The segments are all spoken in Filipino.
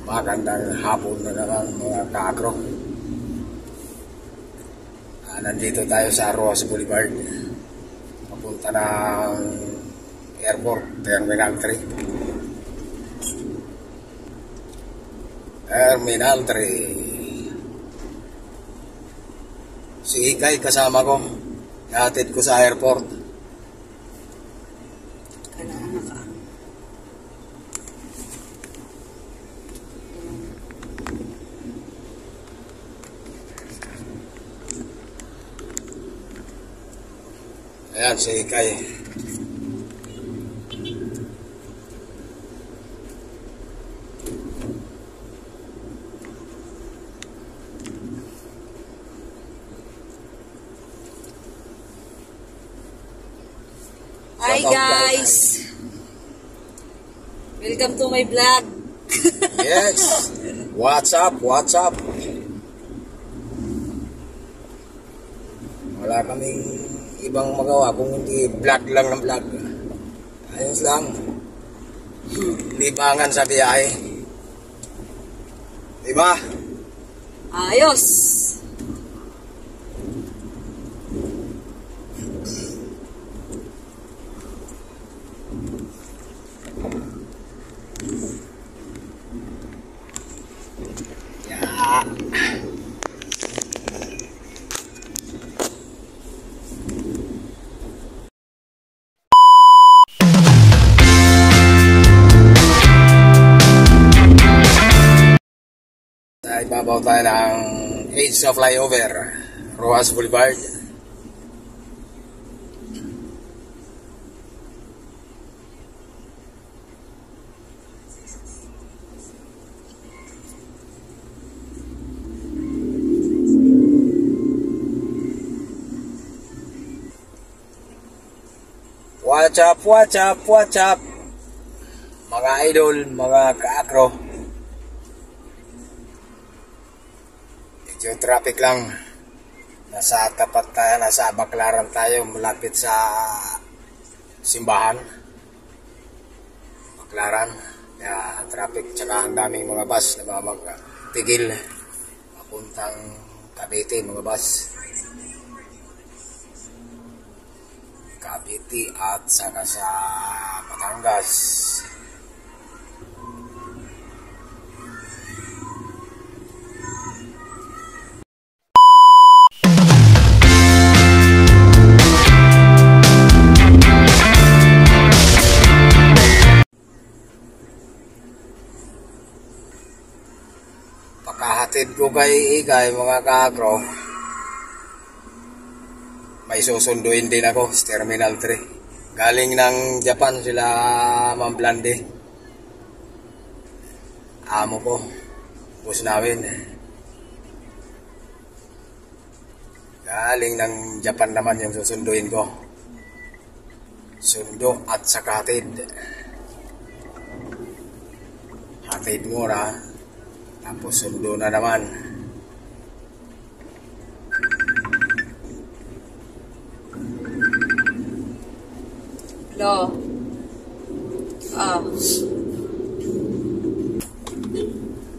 Magandang hapon na naman mga ka-agro. Nandito tayo sa Rojas Boulevard. Papunta ng airport, Terminal 3. Terminal 3. Si Ikay kasama ko. Ihatid ko sa airport. Ayan, si Ikay. Hi guys! Welcome to my vlog. Yes! What's up? What's up? Wala kaming ibang magawa kung hindi vlog lang ng vlog. Ayos lang. Libangan sa biyahe. Diba? Ayos! Ibabaw tayo ng Edge of Flyover, Rojas Boulevard. What's up, what's up, what's up? Mga idol, mga ka-agro. Medyo traffic lang. Nasa tapat tayo, nasa Baclaran tayo, malapit sa simbahan. Baclaran. Kaya traffic, tsaka ang daming mga bus na magtigil. Papuntang Cavite, mga bus. Cavite at saka sa Batangas. Pagkahatid ko kay Ikay, mga ka-agro, may susunduin din ako sa Terminal 3. Galing ng Japan sila, Ma'am Blande. Amo ko, boss namin. Galing ng Japan naman yung susunduin ko. Sundo at saka hatid. Hatid mura. Tapos sundo na naman. Hello.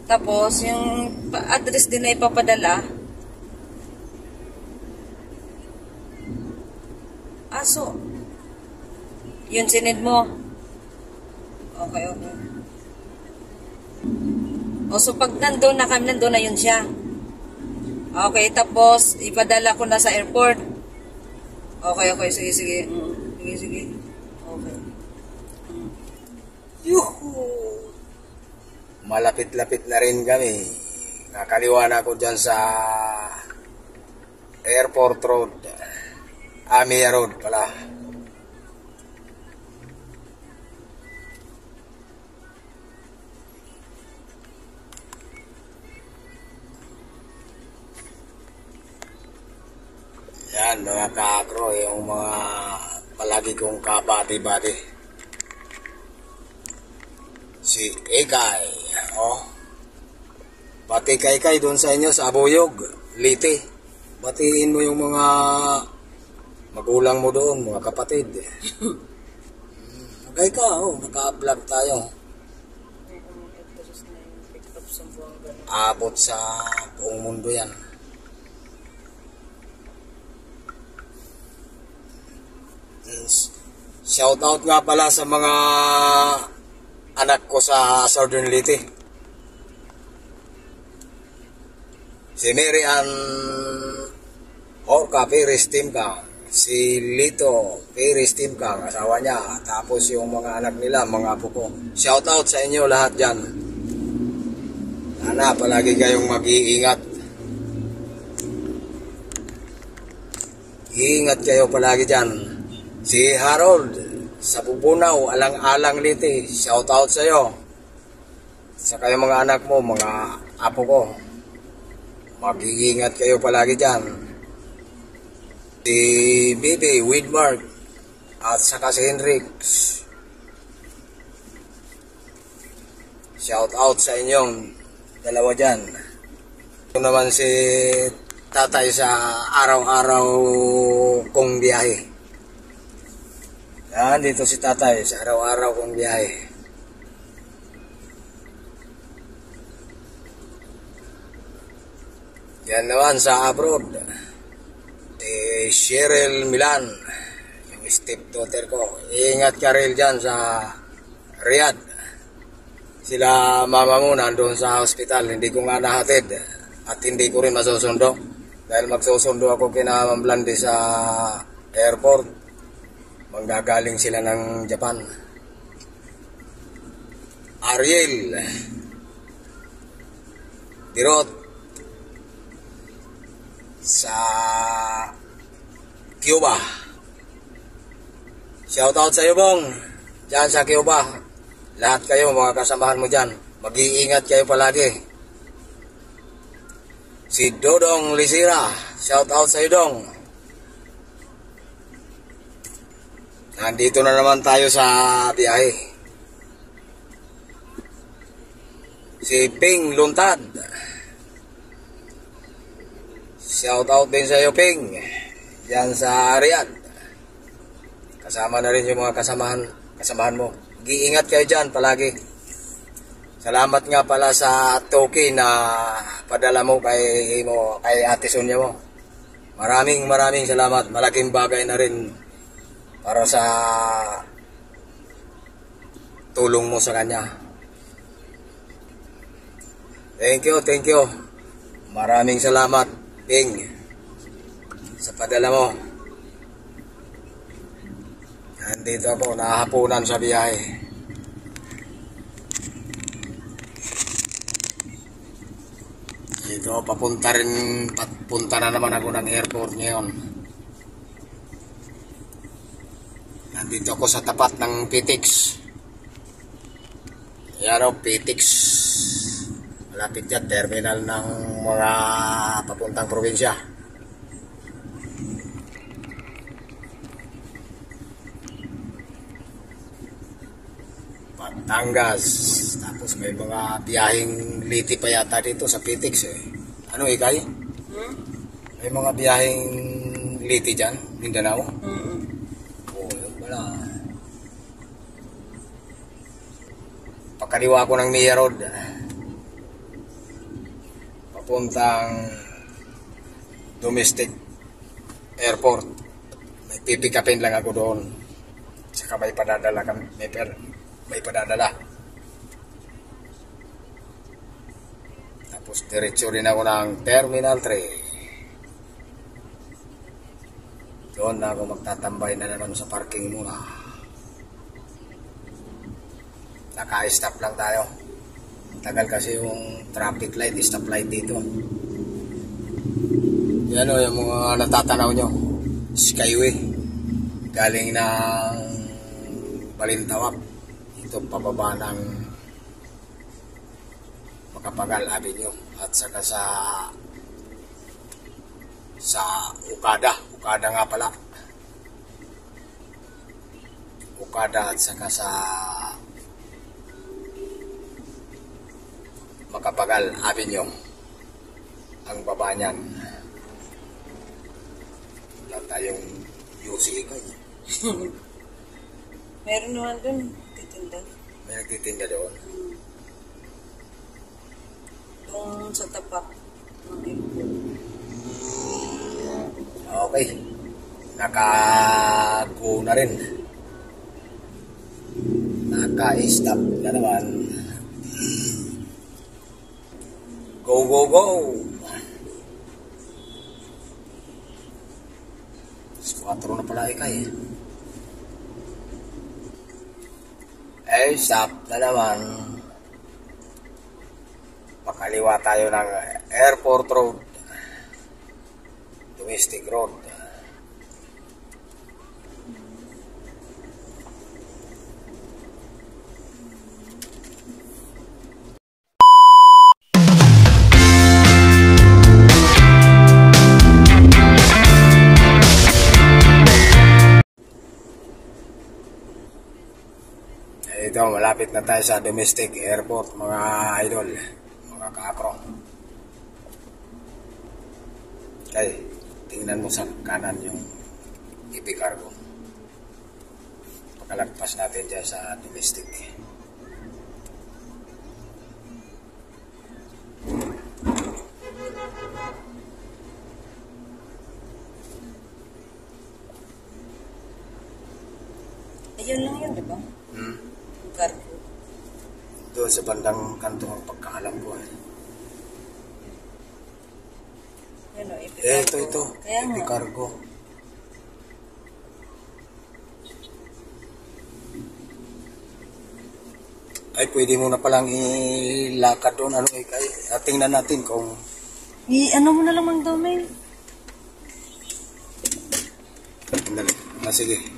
Tapos, yung address din na ipapadala. So, yun sinid mo. Okay. So pag nandun na kami, nandun na yun siya. Okay, tapos ipadala ko na sa airport. Okay, sige. Sige. Okay. Yuhu! Malapit-lapit na rin kami. Kakaliwa na ako dyan sa Airport Road. Amia Road pala. Yan mga ka-agro, yung mga palagi kong kabati-bati. Si Ikay, pati kay doon sa inyo sa Abuyog, Liti. Batiin mo yung mga magulang mo doon, mga kapatid. Okay ka, naka-vlog tayo. beses na yung pick up sa Buanga. Abot sa buong mundo yan. Yes. Shout out nga pala sa mga anak ko sa Southern Leyte. Si Mary Ann Orca, Perez Timkang. Si Lito, Perez Timkang, asawa niya. Tapos yung mga anak nila, mga apo ko. Shout out sa inyo lahat dyan. Sana palagi kayong mag-iingat. Iingat kayo palagi dyan. Si Harold, sa Pupunaw, Alang-Alang Leyte. Shout out sa iyo. Sa kayong mga anak mo, mga apo ko. Mag-iingat kayo palagi dyan. Si Bibi, Widmark, at saka si Henrik. Shout out sa inyong dalawa dyan. Ito naman si tatay sa araw-araw kong biyahe. Yan, dito si tatay sa araw-araw kong biyahe. Yan naman sa abroad. Si Cheryl Milan, yung stepdaughter ko. Ingat ka rin dyan sa Riyadh. Sila mama mo nandun sa hospital. Hindi ko nga nahatid. At hindi ko rin masusundo. Dahil magsusundo ako kina Ma'am Blandi sa airport. Manggagaling sila ng Japan. Ariel Dirot sa Cuba. Shout out sa iyo, Bong. Diyan sa Cuba. Lahat kayo, mga kasamahan mo dyan. Mag-iingat kayo palagi. Si Dodong Lisira. Shout out sa iyo, Dong. Nandito na naman tayo sa biyahe. Si Ping Luntad. Shout out din sa iyo, Ping. Yan sa Riyadh. Kasama na rin yung mga kasamahan mo. Mag-iingat kayo dyan palagi. Salamat nga pala sa token na padala mo kay Ate Sonia mo. Maraming salamat. Malaking bagay na rin para sa tulong mo sa kanya. Thank you. Maraming salamat, Ping, sa padala mo. Nandito ako, nahapunan sa biyahe. Dito, papunta na naman ako ng airport ngayon. Nandito ako sa tapat ng PTX. Ayan o, PTX. Malapit yan, terminal ng mga papuntang probinsya. Batangas. Tapos may mga biyaheng Leyte pa yata dito sa PTX eh. Ano, Ikay? May mga biyaheng Leyte dyan, Mindanao? Oo, yun pala. Pakaliwa ko ng Nia Road. Papuntang domestic airport. May pipikapin lang ako doon. Saka may padadala kami. May padadala. Tapos diretso rin ako ng Terminal 3. Doon na ako magtatambay na naman sa parking muna. Naka-stop lang tayo. Tagal kasi yung traffic light, stop light dito. Yan o, yung mga natatanaw nyo. Skyway. Galing ng Balintawak. Ito pababa ng Makapagal Avenue. At saka sa Okada. Okada nga pala. Okada at saka sa Makapagal Avenue ang baba niyan. Wala tayong UC Ikay. Meron naman dun, titinda. May nagtitinda doon. sa tapak ng airport. Okay. Naka-go na rin. Naka-stop na naman. Go, go, go! 4 na pala ikay. Stop na naman. Pakaliwa tayo ng airport road. Domestic road. Ito, malapit na tayo sa domestic airport, mga idol, mga ka-akro. Okay, tingnan mo sa kanan yung EP Cargo. Pagkalagpas natin dyan sa domestic. Ayun lang yun, di ba? Cargo. Doon sa bandang kanto ang pagkakalam ko. Ano, EP Cargo. Ito. Kaya EP nga. Cargo. Ay, pwede mo na palang ilakad doon. Ano, tingnan natin kung... Ano mo na lang mang domain? Sandali. Sige.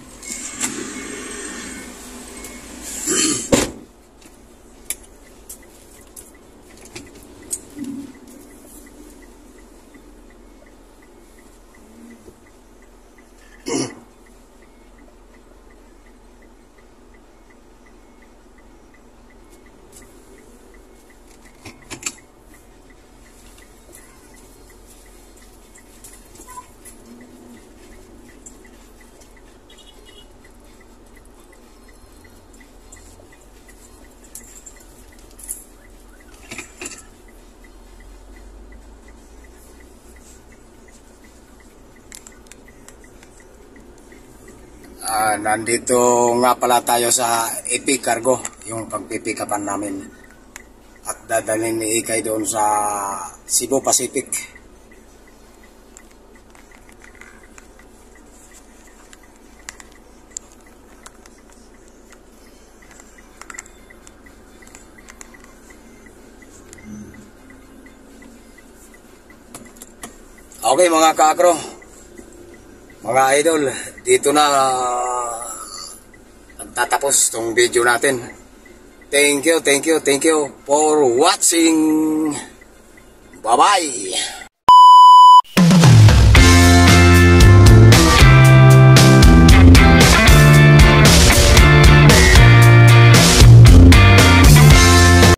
Nandito nga pala tayo sa EP Cargo, yung pagpipikapan namin. At dadalhin ni Ikay doon sa Cebu Pacific. Okay mga ka-akro, mga idol, dito na tatapos tong video natin. Thank you for watching. Bye-bye.